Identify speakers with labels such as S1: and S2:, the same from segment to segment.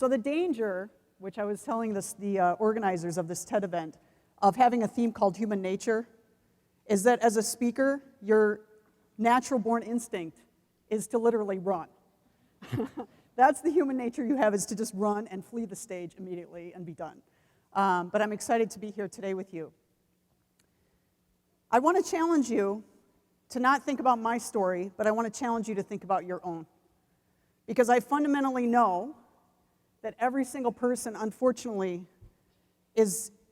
S1: So the danger, which I was telling the organizers of this TED event, of having a theme called human nature, is that as a speaker, your natural-born instinct is to literally run. That's the human nature you have, is to just run and flee the stage immediately and be done. But I'm excited to be here today with you. I want to challenge you to not think about my story, but I want to challenge you to think about your own. Because I fundamentally know that every single person, unfortunately,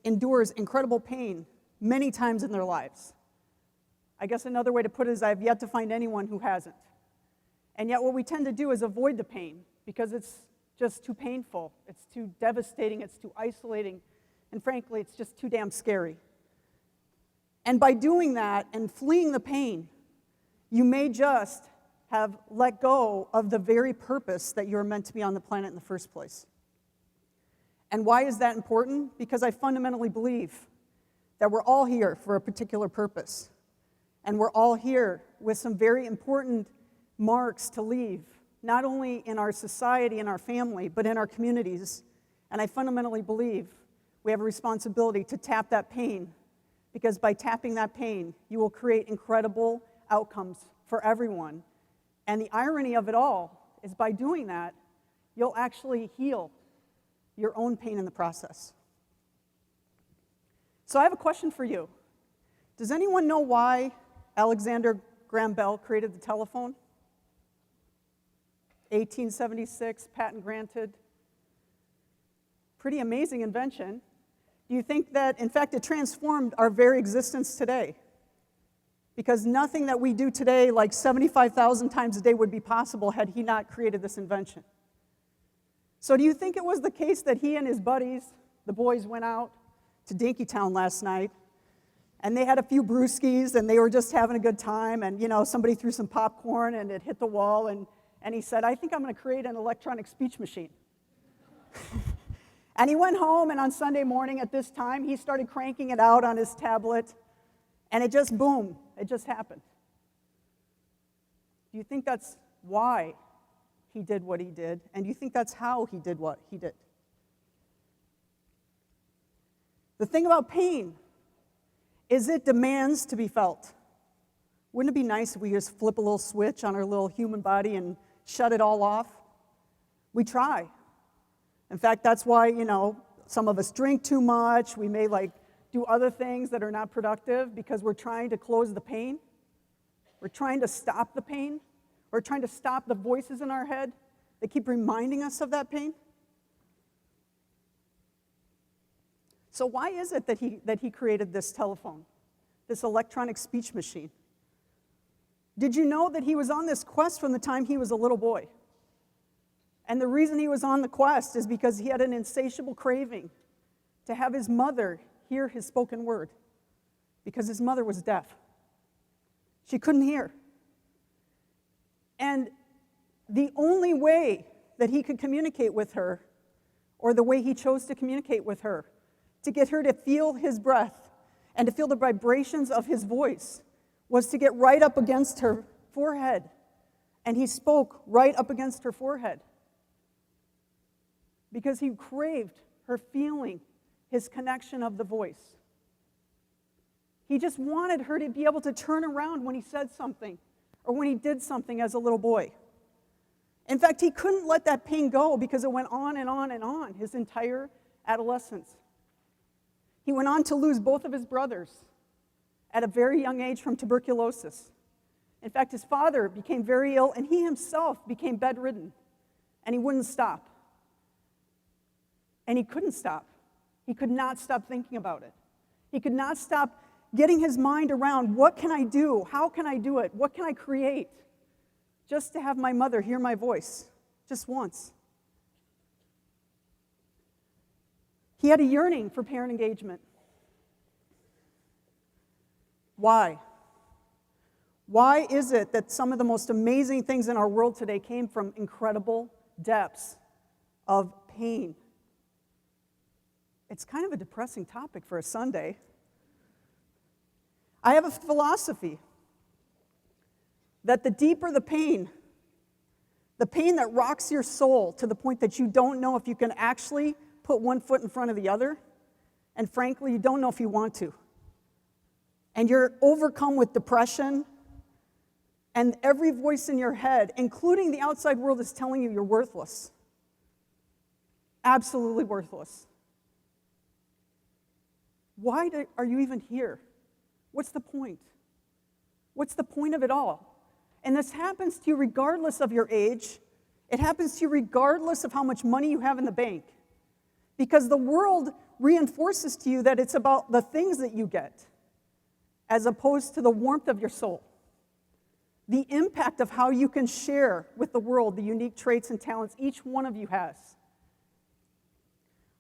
S1: endures incredible pain many times in their lives. I guess another way to put it is I've yet to find anyone who hasn't. And yet what we tend to do is avoid the pain because it's just too painful, it's too devastating, it's too isolating, and frankly, it's just too damn scary. And by doing that and fleeing the pain, you may just have let go of the very purpose that you're meant to be on the planet in the first place. And why is that important? Because I fundamentally believe that we're all here for a particular purpose. And we're all here with some very important marks to leave, not only in our society and our family, but in our communities. And I fundamentally believe we have a responsibility to tap that pain, because by tapping that pain, you will create incredible outcomes for everyone. And the irony of it all is by doing that, you'll actually heal your own pain in the process. So I have a question for you. Does anyone know why Alexander Graham Bell created the telephone? 1876, patent granted. Pretty amazing invention. Do you think that, in fact, it transformed our very existence today? Because nothing that we do today, like 75,000 times a day, would be possible had he not created this invention. So do you think it was the case that he and his buddies, the boys, went out to Dinkytown last night, and they had a few brewskis, and they were just having a good time, and somebody threw some popcorn, and it hit the wall, and he said, I think I'm going to create an electronic speech machine. And he went home, and on Sunday morning at this time, he started cranking it out on his tablet, and it just, boom, it just happened. Do you think that's why he did what he did? And do you think that's how he did what he did? The thing about pain is it demands to be felt. Wouldn't it be nice if we just flip a little switch on our little human body and shut it all off? We try. In fact, that's why, some of us drink too much. We may do other things that are not productive because we're trying to close the pain. We're trying to stop the pain. We're trying to stop the voices in our head that keep reminding us of that pain. So why is it that he created this telephone, this electronic speech machine? Did you know that he was on this quest from the time he was a little boy? And the reason he was on the quest is because he had an insatiable craving to have his mother hear his spoken word, because his mother was deaf. She couldn't hear. And the only way that he could communicate with her, or the way he chose to communicate with her, to get her to feel his breath and to feel the vibrations of his voice, was to get right up against her forehead. And he spoke right up against her forehead, because he craved her feeling his connection of the voice. He just wanted her to be able to turn around when he said something or when he did something as a little boy. In fact, he couldn't let that pain go because it went on and on and on his entire adolescence. He went on to lose both of his brothers at a very young age from tuberculosis. In fact, his father became very ill, and he himself became bedridden, and he wouldn't stop. And he couldn't stop. He could not stop thinking about it. He could not stop getting his mind around, what can I do? How can I do it? What can I create? Just to have my mother hear my voice, just once. He had a yearning for parent engagement. Why? Why is it that some of the most amazing things in our world today came from incredible depths of pain? It's kind of a depressing topic for a Sunday. I have a philosophy that the deeper the pain, The pain that rocks your soul to the point that you don't know if you can actually put one foot in front of the other, and frankly, you don't know if you want to. And you're overcome with depression, and every voice in your head, including the outside world, is telling you you're worthless. Absolutely worthless. Why are you even here? What's the point? What's the point of it all? And this happens to you regardless of your age. It happens to you regardless of how much money you have in the bank. Because the world reinforces to you that it's about the things that you get, as opposed to the warmth of your soul. The impact of how you can share with the world the unique traits and talents each one of you has.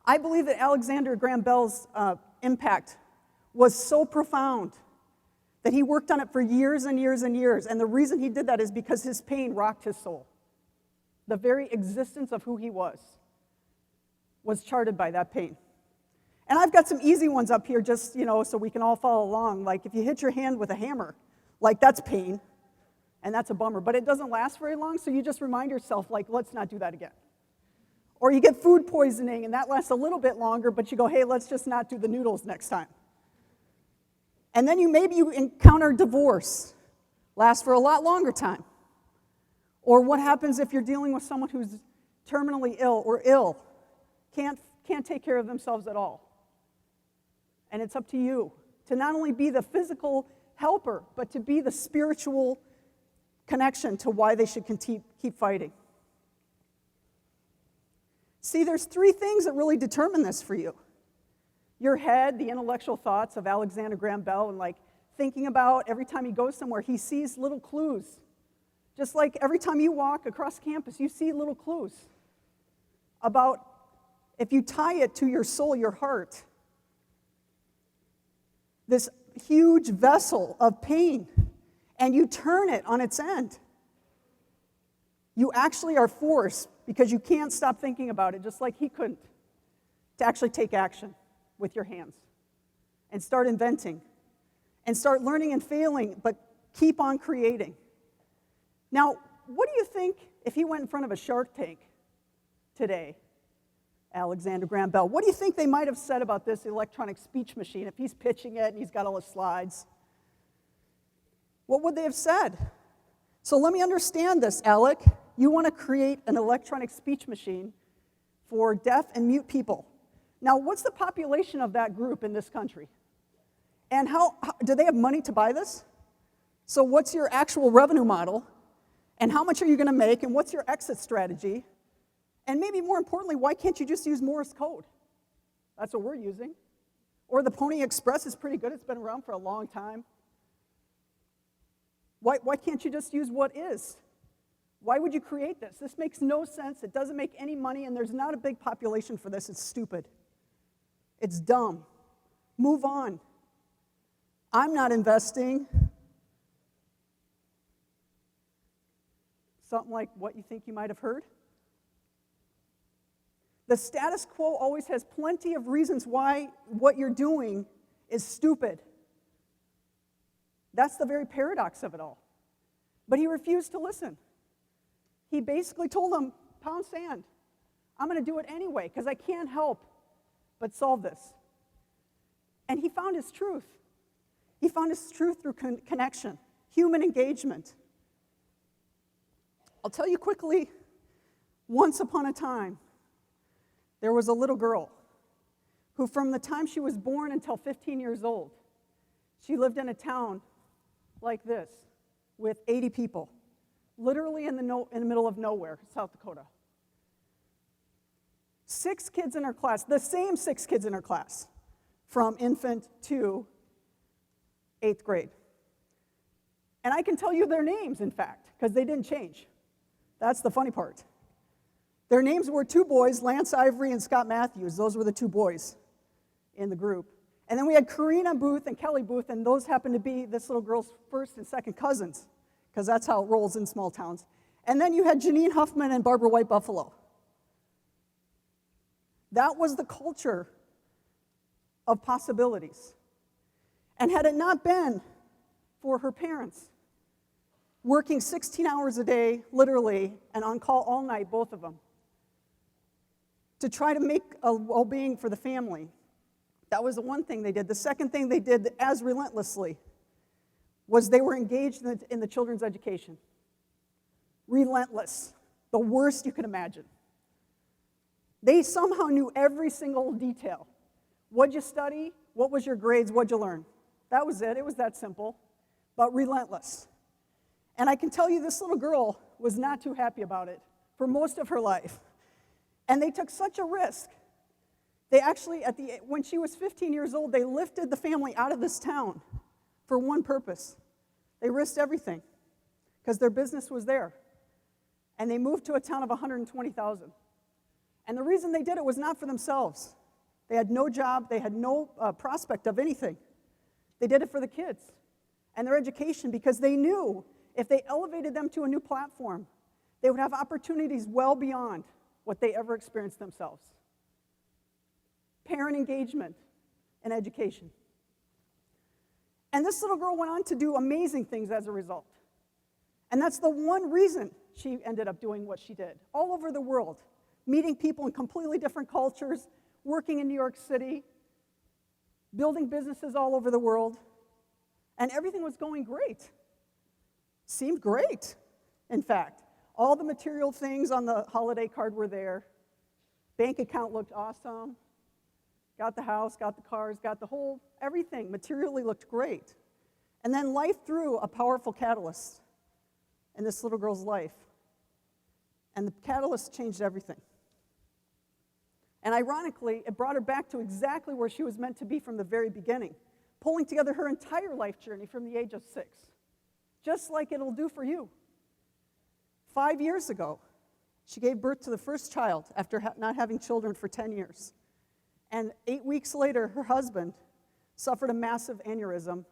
S1: I believe that Alexander Graham Bell's impact was so profound that he worked on it for years and years and years. And the reason he did that is because his pain rocked his soul. The very existence of who he was charted by that pain. And I've got some easy ones up here just, so we can all follow along. Like if you hit your hand with a hammer, like that's pain, and that's a bummer. But it doesn't last very long, so you just remind yourself, like, let's not do that again. Or you get food poisoning, and that lasts a little bit longer, but you go, hey, let's just not do the noodles next time. And then maybe you encounter divorce, lasts for a lot longer time. Or what happens if you're dealing with someone who's terminally ill or ill, can't take care of themselves at all. And it's up to you to not only be the physical helper, but to be the spiritual connection to why they should keep fighting. See, there's 3 things that really determine this for you. Your head, the intellectual thoughts of Alexander Graham Bell, and like thinking about every time he goes somewhere, he sees little clues. Just like every time you walk across campus, you see little clues about, if you tie it to your soul, your heart, this huge vessel of pain, and you turn it on its end, you actually are forced, because you can't stop thinking about it, just like he couldn't, to actually take action with your hands and start inventing and start learning and failing, but keep on creating. Now, what do you think if he went in front of a Shark Tank today, Alexander Graham Bell? What do you think they might have said about this electronic speech machine if he's pitching it and he's got all the slides? What would they have said? So let me understand this, Alec. You want to create an electronic speech machine for deaf and mute people. Now, what's the population of that group in this country? And how do they have money to buy this? So what's your actual revenue model? And how much are you going to make? And what's your exit strategy? And maybe more importantly, why can't you just use Morse code? That's what we're using. Or the Pony Express is pretty good. It's been around for a long time. Why can't you just use what is? Why would you create this? This makes no sense. It doesn't make any money, and there's not a big population for this. It's stupid. It's dumb. Move on. I'm not investing. Something like what you think you might have heard. The status quo always has plenty of reasons why what you're doing is stupid. That's the very paradox of it all. But he refused to listen. He basically told them, pound sand. I'm going to do it anyway because I can't help but solve this. And he found his truth. He found his truth through connection, human engagement. I'll tell you quickly, once upon a time, there was a little girl who from the time she was born until 15 years old, she lived in a town like this with 80 people, literally in the middle of nowhere, South Dakota. 6 kids in her class, the same 6 kids in her class, from infant to 8th grade. And I can tell you their names, in fact, because they didn't change. That's the funny part. Their names were 2 boys, Lance Ivory and Scott Matthews. Those were the 2 boys in the group. And then we had Karina Booth and Kelly Booth, and those happened to be this little girl's first and second cousins, because that's how it rolls in small towns. And then you had Janine Huffman and Barbara White Buffalo. That was the culture of possibilities. And had it not been for her parents working 16 hours a day, literally, and on call all night, both of them, to try to make a well-being for the family. That was the one thing they did. The second thing they did as relentlessly was they were engaged in the children's education. Relentless. The worst you could imagine. They somehow knew every single detail. What'd you study? What was your grades? What'd you learn? That was it. It was that simple, but relentless. And I can tell you this little girl was not too happy about it for most of her life. And they took such a risk. They actually, when she was 15 years old, they lifted the family out of this town for one purpose. They risked everything because their business was there. And they moved to a town of 120,000. And the reason they did it was not for themselves. They had no job. They had no prospect of anything. They did it for the kids and their education because they knew if they elevated them to a new platform, they would have opportunities well beyond what they ever experienced themselves. Parent engagement and education. And this little girl went on to do amazing things as a result. And that's the one reason she ended up doing what she did. All over the world, meeting people in completely different cultures, working in New York City, building businesses all over the world, and everything was going great. Seemed great, in fact. All the material things on the holiday card were there. Bank account looked awesome. Got the house, got the cars, got the whole, everything materially looked great. And then life threw a powerful catalyst in this little girl's life. And the catalyst changed everything. And ironically, it brought her back to exactly where she was meant to be from the very beginning, pulling together her entire life journey from the age of 6, just like it'll do for you. 5 years ago, she gave birth to the first child after not having children for 10 years. And 8 weeks later, her husband suffered a massive aneurysm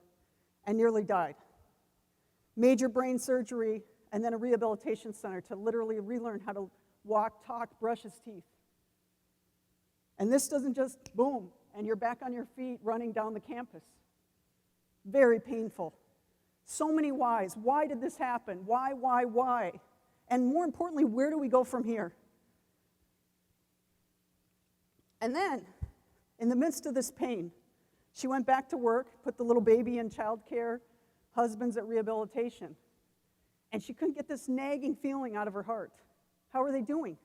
S1: and nearly died. Major brain surgery, and then a rehabilitation center to literally relearn how to walk, talk, brush his teeth. And this doesn't just boom, and you're back on your feet running down the campus. Very painful. So many whys. Why did this happen? Why? And more importantly, where do we go from here? And then, in the midst of this pain, she went back to work, put the little baby in childcare, husband's at rehabilitation. And she couldn't get this nagging feeling out of her heart. How are they doing?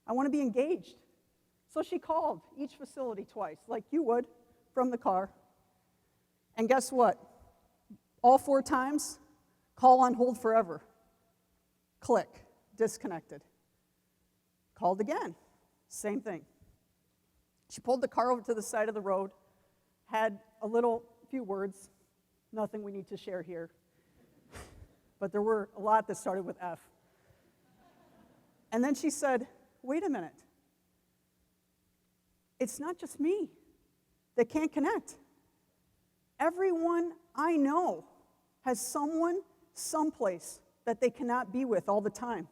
S1: I want to be engaged. So she called each facility twice, like you would, from the car. And guess what? All 4 times, call on hold forever. Click, disconnected. Called again, same thing. She pulled the car over to the side of the road, had a few words, nothing we need to share here. But there were a lot that started with F. And then she said, wait a minute. It's not just me that can't connect. Everyone I know has someone, someplace that they cannot be with all the time.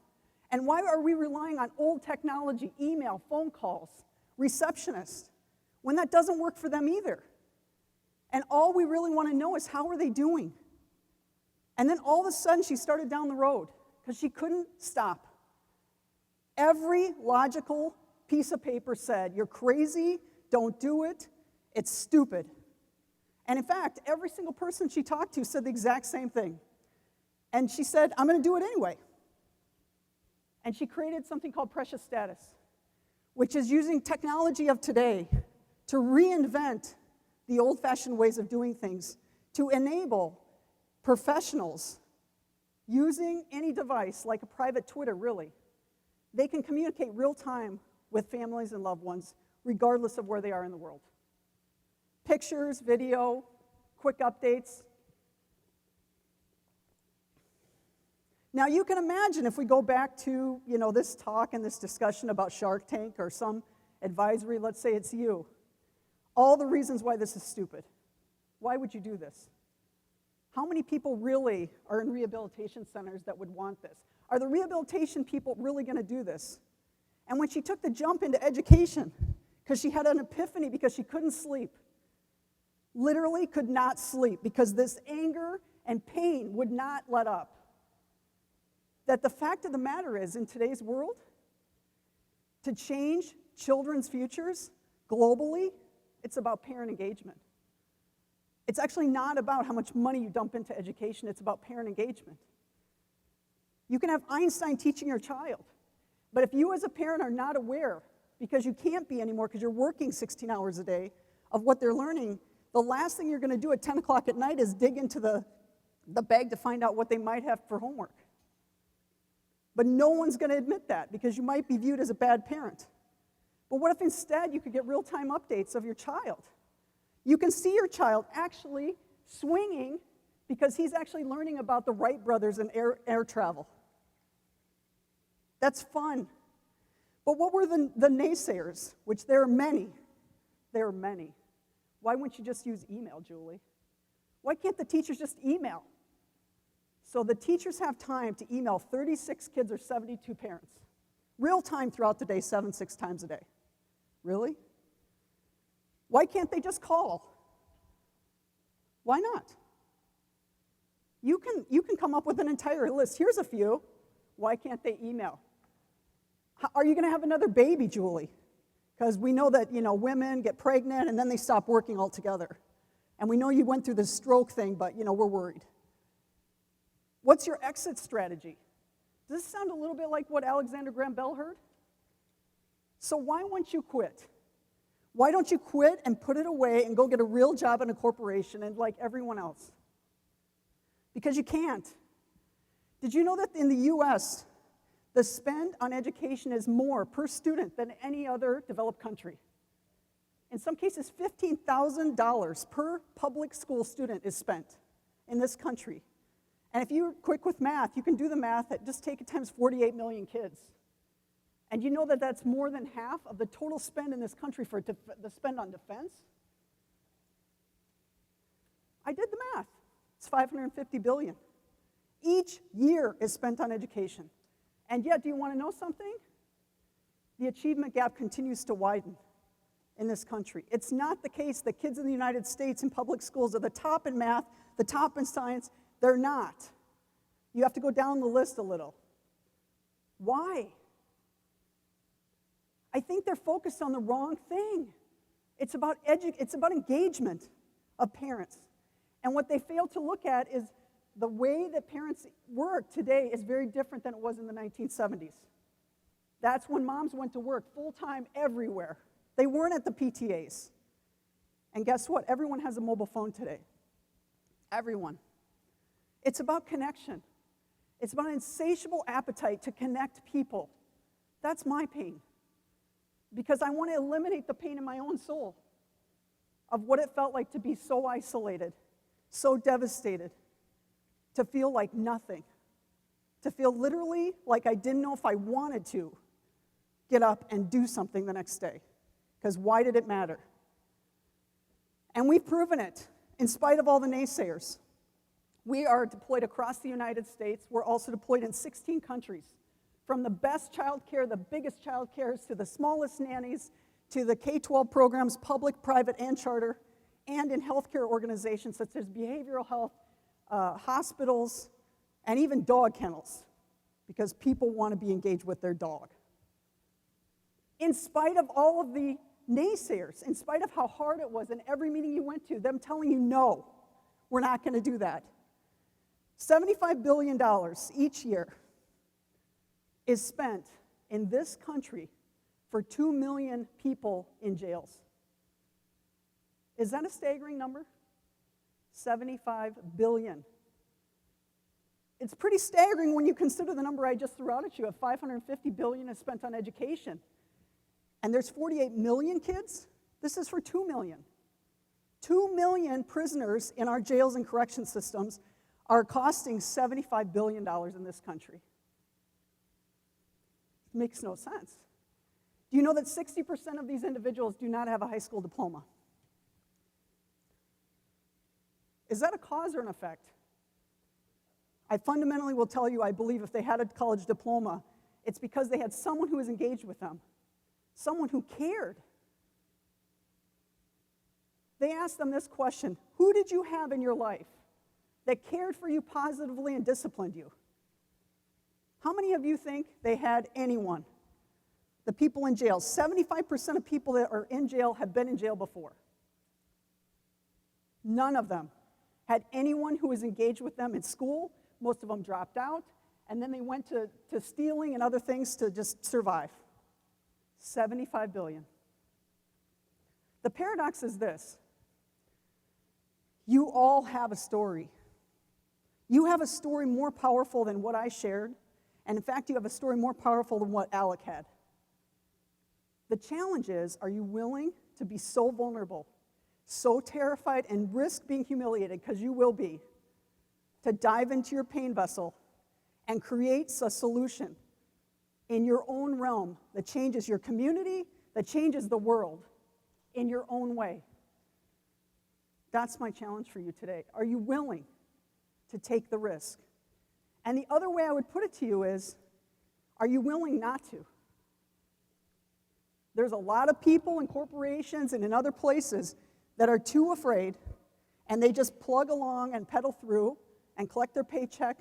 S1: And why are we relying on old technology, email, phone calls, receptionists, when that doesn't work for them either? And all we really want to know is how are they doing? And then all of a sudden she started down the road because she couldn't stop. Every logical piece of paper said, you're crazy, don't do it, it's stupid. And in fact, every single person she talked to said the exact same thing. And she said, I'm going to do it anyway. And she created something called PreciouStatus, which is using technology of today to reinvent the old-fashioned ways of doing things, to enable professionals using any device, like a private Twitter, really. They can communicate real-time with families and loved ones, regardless of where they are in the world. Pictures, video, quick updates. Now you can imagine if we go back to, this talk and this discussion about Shark Tank or some advisory, let's say it's you, all the reasons why this is stupid. Why would you do this? How many people really are in rehabilitation centers that would want this? Are the rehabilitation people really going to do this? And when she took the jump into education, because she had an epiphany because she couldn't sleep, literally could not sleep because this anger and pain would not let up. that the fact of the matter is, in today's world, to change children's futures globally, it's about parent engagement. It's actually not about how much money you dump into education, it's about parent engagement. You can have Einstein teaching your child, but if you as a parent are not aware, because you can't be anymore because you're working 16 hours a day, of what they're learning, the last thing you're going to do at 10 o'clock at night is dig into the bag to find out what they might have for homework. But no one's going to admit that because you might be viewed as a bad parent. But what if instead you could get real-time updates of your child? You can see your child actually swinging because he's actually learning about the Wright brothers and air travel. That's fun. But what were the naysayers, which there are many? There are many. Why wouldn't you just use email, Julie? Why can't the teachers just email? So the teachers have time to email 36 kids or 72 parents. Real time throughout the day, 6 times a day. Really? Why can't they just call? Why not? You can come up with an entire list. Here's a few. Why can't they email? Are you going to have another baby, Julie? Because we know that, women get pregnant and then they stop working altogether. And we know you went through this stroke thing, but, we're worried. What's your exit strategy? Does this sound a little bit like what Alexander Graham Bell heard? So why won't you quit? Why don't you quit and put it away and go get a real job in a corporation and like everyone else? Because you can't. Did you know that in the US, the spend on education is more per student than any other developed country? In some cases, $15,000 per public school student is spent in this country. And if you're quick with math, you can do the math at just take it times 48 million kids. And you know that that's more than half of the total spend in this country for the spend on defense? I did the math. It's $550 billion. Each year is spent on education. And yet, do you want to know something? The achievement gap continues to widen in this country. It's not the case that kids in the United States in public schools are the top in math, the top in science. They're not. You have to go down the list a little. Why? I think they're focused on the wrong thing. It's about engagement of parents. And what they fail to look at is the way that parents work today is very different than it was in the 1970s. That's when moms went to work full-time everywhere. They weren't at the PTAs. And guess what? Everyone has a mobile phone today. Everyone. It's about connection. It's about an insatiable appetite to connect people. That's my pain. Because I want to eliminate the pain in my own soul of what it felt like to be so isolated, so devastated, to feel like nothing, to feel literally like I didn't know if I wanted to get up and do something the next day. Because why did it matter? And we've proven it, in spite of all the naysayers. We are deployed across the United States. We're also deployed in 16 countries. From the best child care, the biggest child cares, to the smallest nannies, to the K-12 programs, public, private, and charter, and in healthcare organizations such as behavioral health, hospitals, and even dog kennels, because people want to be engaged with their dog. In spite of all of the naysayers, in spite of how hard it was in every meeting you went to, them telling you, no, we're not going to do that. $75 billion each year is spent in this country for 2 million people in jails. Is that a staggering number? 75 billion. It's pretty staggering when you consider the number I just threw out at you of 550 billion is spent on education. And there's 48 million kids? This is for 2 million. 2 million prisoners in our jails and correction systems are costing $75 billion in this country. It makes no sense. Do you know that 60% of these individuals do not have a high school diploma? Is that a cause or an effect? I fundamentally will tell you, I believe if they had a college diploma, it's because they had someone who was engaged with them, someone who cared. They asked them this question: who did you have in your life that cared for you positively and disciplined you? How many of you think they had anyone? The people in jail. 75% of people that are in jail have been in jail before. None of them had anyone who was engaged with them in school. Most of them dropped out, and then they went to stealing and other things to just survive. 75 billion. The paradox is this. You all have a story. You have a story more powerful than what I shared, and in fact, you have a story more powerful than what Alec had. The challenge is, are you willing to be so vulnerable, so terrified, and risk being humiliated, because you will be, to dive into your pain vessel and create a solution in your own realm that changes your community, that changes the world in your own way? That's my challenge for you today. Are you willing to take the risk? And the other way I would put it to you is, are you willing not to? There's a lot of people in corporations and in other places that are too afraid, and they just plug along and pedal through and collect their paycheck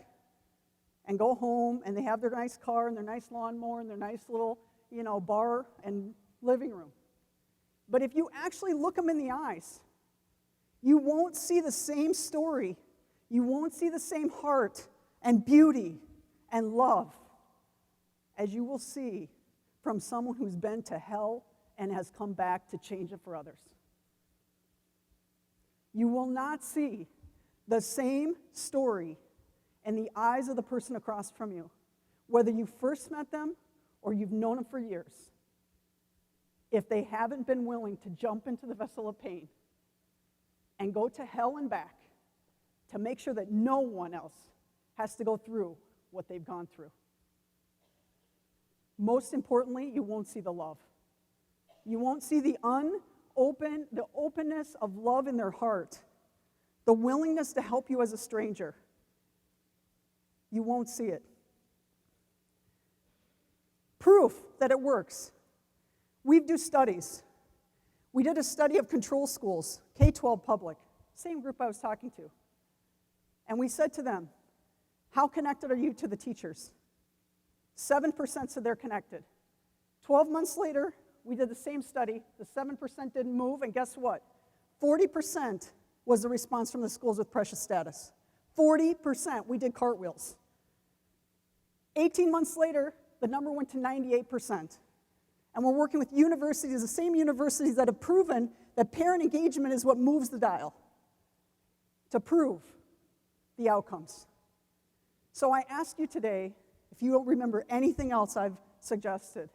S1: and go home, and they have their nice car and their nice lawnmower and their nice little, bar and living room. But if you actually look them in the eyes, you won't see the same story. You won't see the same heart and beauty and love as you will see from someone who's been to hell and has come back to change it for others. You will not see the same story in the eyes of the person across from you, whether you first met them or you've known them for years, if they haven't been willing to jump into the vessel of pain and go to hell and back to make sure that no one else has to go through what they've gone through. Most importantly, you won't see the love. You won't see the openness of love in their heart, the willingness to help you as a stranger. You won't see it. Proof that it works. We do studies. We did a study of control schools, K-12 public, same group I was talking to. And we said to them, how connected are you to the teachers? 7% said they're connected. 12 months later, we did the same study. The 7% didn't move, and guess what? 40% was the response from the schools with PreciouStatus. 40%. We did cartwheels. 18 months later, the number went to 98%. And we're working with universities, the same universities that have proven that parent engagement is what moves the dial to prove the outcomes. So I ask you today, if you don't remember anything else I've suggested,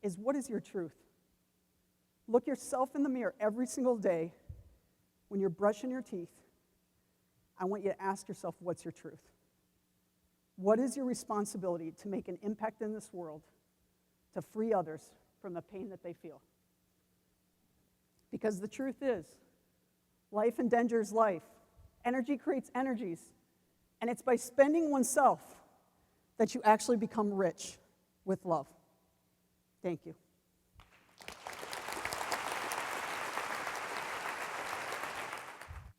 S1: is what is your truth? Look yourself in the mirror every single day when you're brushing your teeth. I want you to ask yourself, what's your truth? What is your responsibility to make an impact in this world to free others from the pain that they feel? Because the truth is, life engenders life. Energy creates energies. And it's by spending oneself that you actually become rich with love. Thank you.